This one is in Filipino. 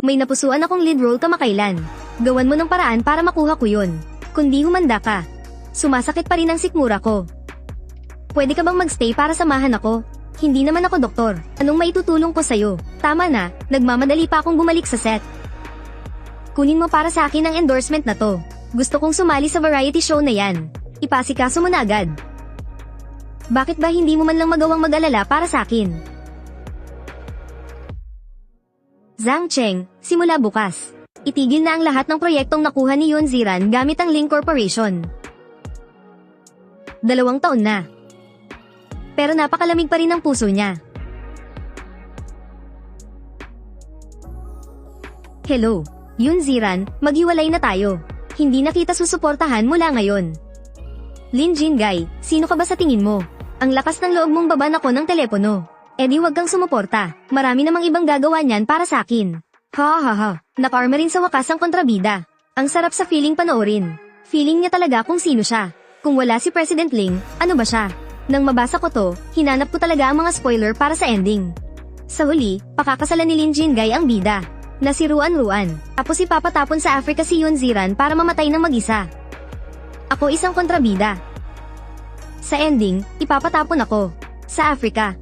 May napusuan akong lead role kamakailan. Gawan mo ng paraan para makuha ko yun. Kundi humanda ka. Sumasakit pa rin ang sikmura ko. Pwede ka bang magstay para samahan ako? Hindi naman ako doktor. Anong maitutulong ko sa'yo? Tama na, nagmamadali pa akong bumalik sa set. Kunin mo para sa akin ang endorsement na to. Gusto kong sumali sa variety show na yan. Ipasikaso mo na agad. Bakit ba hindi mo man lang magawang mag-alala para sa akin? Zhang Cheng, simula bukas. Itigil na ang lahat ng proyektong nakuha ni Yun Ziran gamit ang Link Corporation. 2 taon na. Pero napakalamig pa rin ang puso niya. Hello, Yun Ziran, maghiwalay na tayo. Hindi na kita susuportahan mula ngayon. Lin Jingay, sino ka ba sa tingin mo? Ang lakas ng loob mong baban ako ng telepono. Eh di wag kang sumuporta, marami namang ibang gagawa niyan para sa akin. Ha ha ha, nakarma rin sa wakas ang kontrabida. Ang sarap sa feeling panoorin. Feeling niya talaga kung sino siya. Kung wala si President Ling, ano ba siya? Nang mabasa ko to, hinanap ko talaga ang mga spoiler para sa ending. Sa huli, pakakasalan ni Lin Jingay ang bida. Na si Ruan. Tapos ipapatapon sa Africa si Yun Ziran para mamatay ng mag-isa. Ako isang kontrabida. Sa ending, ipapatapon ako. Sa Africa.